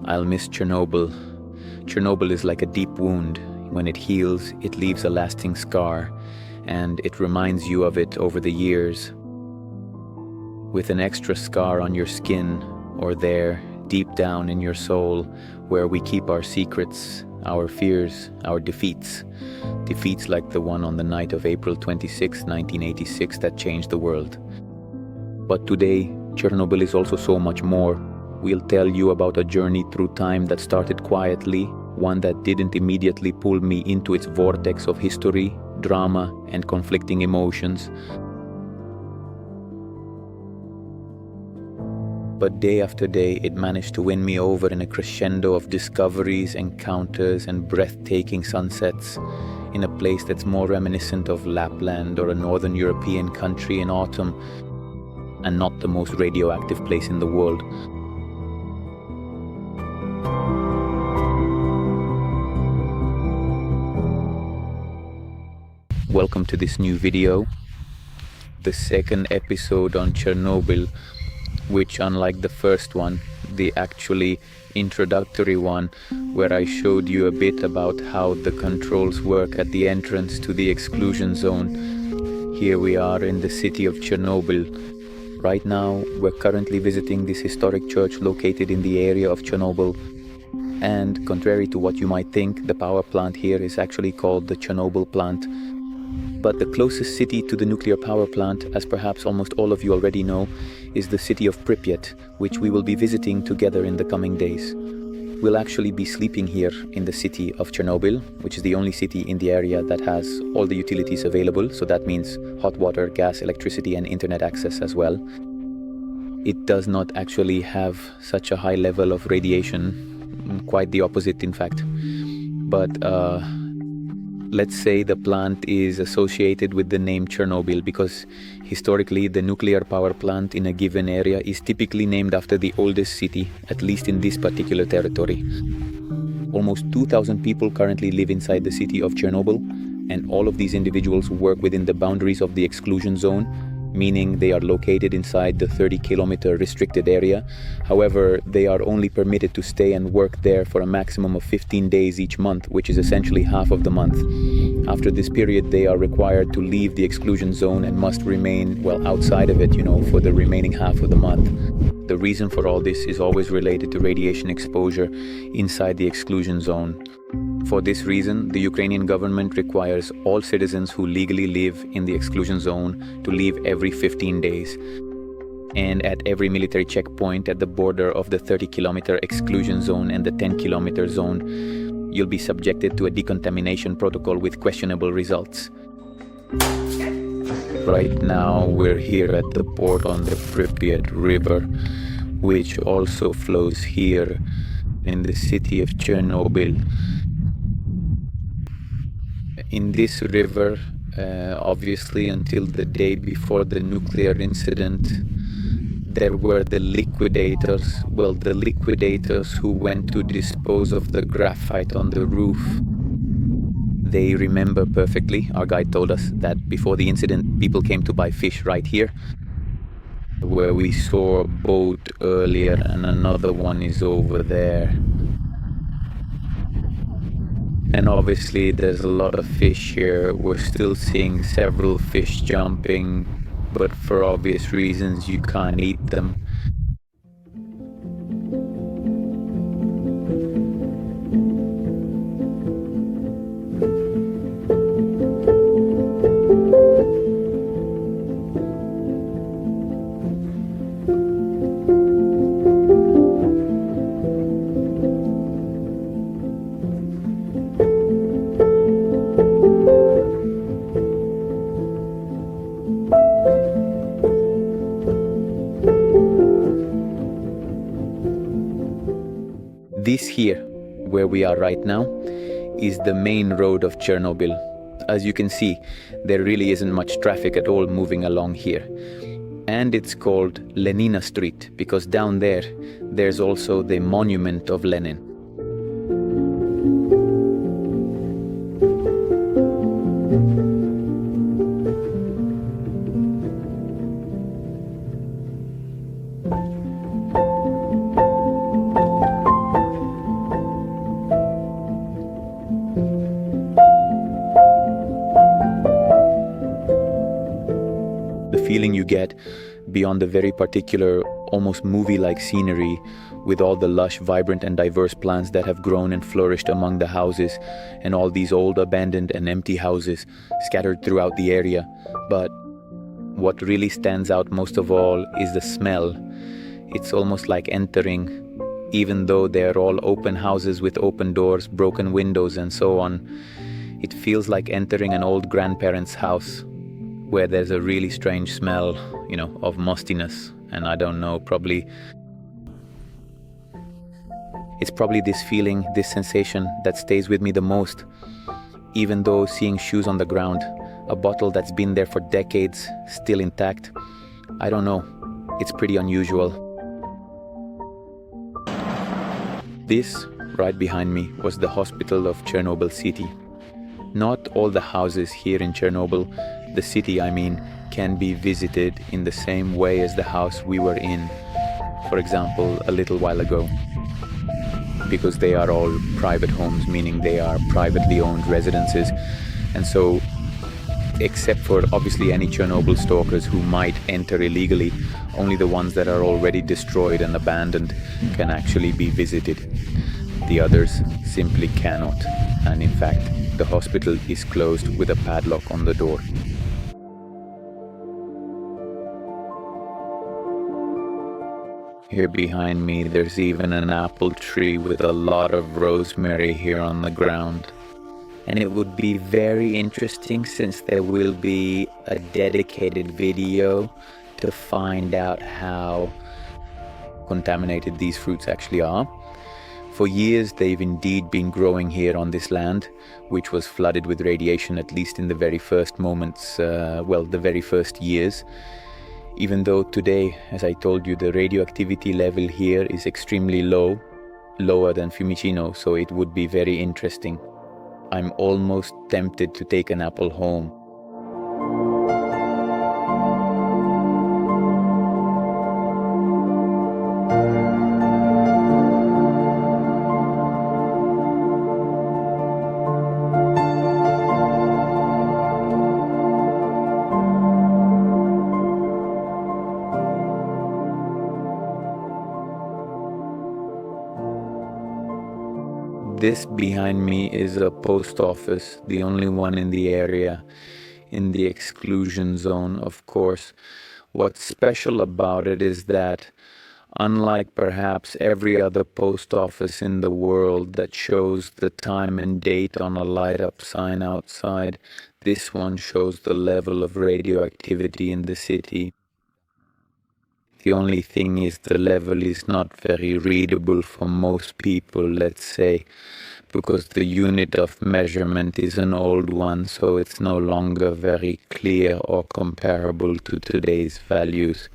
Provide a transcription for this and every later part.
I'll miss Chernobyl. Chernobyl is like a deep wound. When it heals, it leaves a lasting scar, and it reminds you of it over the years. With an extra scar on your skin, or there, deep down in your soul, where we keep our secrets, our fears, our defeats. Defeats like the one on the night of April 26, 1986 that changed the world. But today, Chernobyl is also so much more. We'll tell you about a journey through time that started quietly, one that didn't immediately pull me into its vortex of history, drama, and conflicting emotions. But day after day, it managed to win me over in a crescendo of discoveries, encounters, and breathtaking sunsets, in a place that's more reminiscent of Lapland or a northern European country in autumn, and not the most radioactive place in the world. Welcome to this new video, the second episode on Chernobyl, which, unlike the first one, the actually introductory one, where I showed you a bit about how the controls work at the entrance to the exclusion zone. Here we are in the city of Chernobyl. Right now, we're currently visiting this historic church located in the area of Chernobyl. And contrary to what you might think, the power plant here is actually called the Chernobyl plant. But the closest city to the nuclear power plant, as perhaps almost all of you already know, is the city of Pripyat, which we will be visiting together in the coming days. We'll actually be sleeping here in the city of Chernobyl, which is the only city in the area that has all the utilities available, so that means hot water, gas, electricity, and internet access as well. It does not actually have such a high level of radiation, quite the opposite in fact. But let's say the plant is associated with the name Chernobyl because historically the nuclear power plant in a given area is typically named after the oldest city, at least in this particular territory. Almost 2,000 people currently live inside the city of Chernobyl, and all of these individuals work within the boundaries of the exclusion zone, meaning they are located inside the 30-kilometer restricted area. However, they are only permitted to stay and work there for a maximum of 15 days each month, which is essentially half of the month. After this period, they are required to leave the exclusion zone and must remain, outside of it, for the remaining half of the month. The reason for all this is always related to radiation exposure inside the exclusion zone. For this reason, the Ukrainian government requires all citizens who legally live in the exclusion zone to leave every 15 days. And at every military checkpoint at the border of the 30-kilometer exclusion zone and the 10-kilometer zone, you'll be subjected to a decontamination protocol with questionable results. Right now, we're here at the port on the Pripyat River, which also flows here in the city of Chernobyl. In this river, obviously until the day before the nuclear incident, there were the liquidators who went to dispose of the graphite on the roof. They remember perfectly. Our guide told us that before the incident, people came to buy fish right here, where we saw a boat earlier, and another one is over there. And obviously there's a lot of fish here. We're still seeing several fish jumping, but for obvious reasons you can't eat them. This here, where we are right now, is the main road of Chernobyl. As you can see, there really isn't much traffic at all moving along here. And it's called Lenina Street because down there, there's also the monument of Lenin. get beyond the very particular, almost movie-like scenery with all the lush, vibrant and diverse plants that have grown and flourished among the houses and all these old abandoned and empty houses scattered throughout the area. But what really stands out most of all is the smell. It's almost like entering, even though they're all open houses with open doors, broken windows and so on. It feels like entering an old grandparent's house where there's a really strange smell, of mustiness. And I don't know, it's probably this feeling, this sensation that stays with me the most. Even though seeing shoes on the ground, a bottle that's been there for decades, still intact, I don't know, it's pretty unusual. This, right behind me, was the hospital of Chernobyl City. Not all the houses here in Chernobyl, the city I mean, can be visited in the same way as the house we were in, for example, a little while ago. Because they are all private homes, meaning they are privately owned residences. And so, except for obviously any Chernobyl stalkers who might enter illegally, only the ones that are already destroyed and abandoned can actually be visited. The others simply cannot. And in fact, the hospital is closed with a padlock on the door. Here behind me, there's even an apple tree with a lot of rosemary here on the ground. And it would be very interesting, since there will be a dedicated video, to find out how contaminated these fruits actually are. For years, they've indeed been growing here on this land, which was flooded with radiation, at least in the very first moments, the very first years. Even though today, as I told you, the radioactivity level here is extremely low, lower than Fiumicino, so it would be very interesting. I'm almost tempted to take an apple home. This behind me is a post office, the only one in the area, in the exclusion zone, of course. What's special about it is that, unlike perhaps every other post office in the world that shows the time and date on a light-up sign outside, this one shows the level of radioactivity in the city. The only thing is the level is not very readable for most people, let's say, because the unit of measurement is an old one, so it's no longer very clear or comparable to today's values.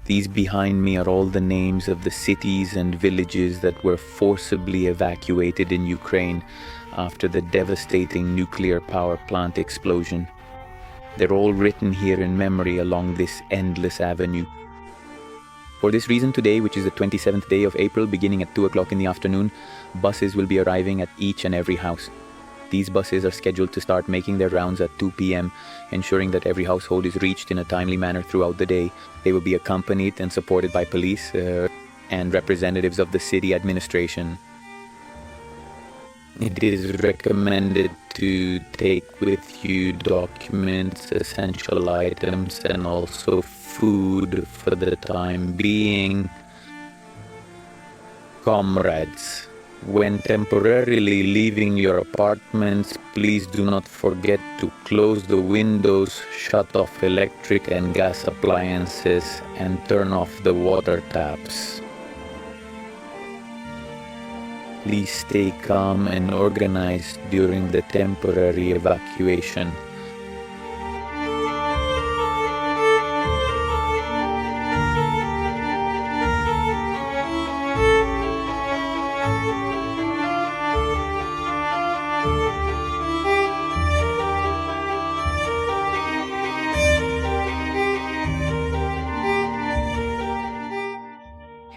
These behind me are all the names of the cities and villages that were forcibly evacuated in Ukraine after the devastating nuclear power plant explosion. They're all written here in memory along this endless avenue. For this reason, today, which is the 27th day of April, beginning at 2 o'clock in the afternoon, buses will be arriving at each and every house. These buses are scheduled to start making their rounds at 2 p.m., ensuring that every household is reached in a timely manner throughout the day. They will be accompanied and supported by police and representatives of the city administration. It is recommended to take with you documents, essential items, and also food for the time being. Comrades, when temporarily leaving your apartments, please do not forget to close the windows, shut off electric and gas appliances, and turn off the water taps. Please stay calm and organized during the temporary evacuation.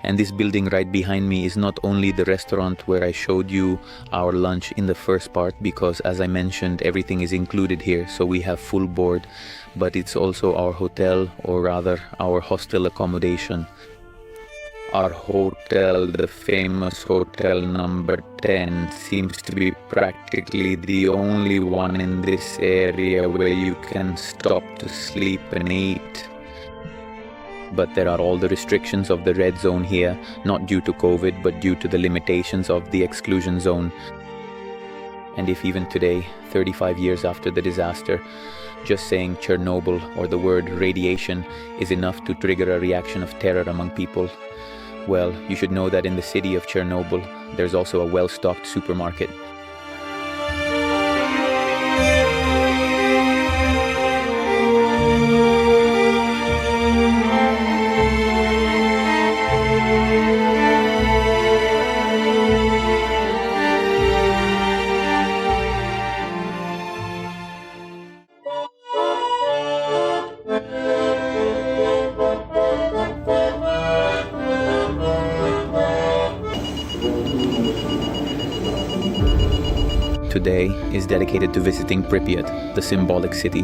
And this building right behind me is not only the restaurant where I showed you our lunch in the first part, because as I mentioned, everything is included here, so we have full board, but it's also our hotel, or rather our hostel accommodation. Our hotel, the famous hotel number 10, seems to be practically the only one in this area where you can stop to sleep and eat. But there are all the restrictions of the red zone here, not due to COVID, but due to the limitations of the exclusion zone. And if even today, 35 years after the disaster, just saying Chernobyl or the word radiation is enough to trigger a reaction of terror among people, well, you should know that in the city of Chernobyl, there's also a well-stocked supermarket. Today is dedicated to visiting Pripyat, the symbolic city.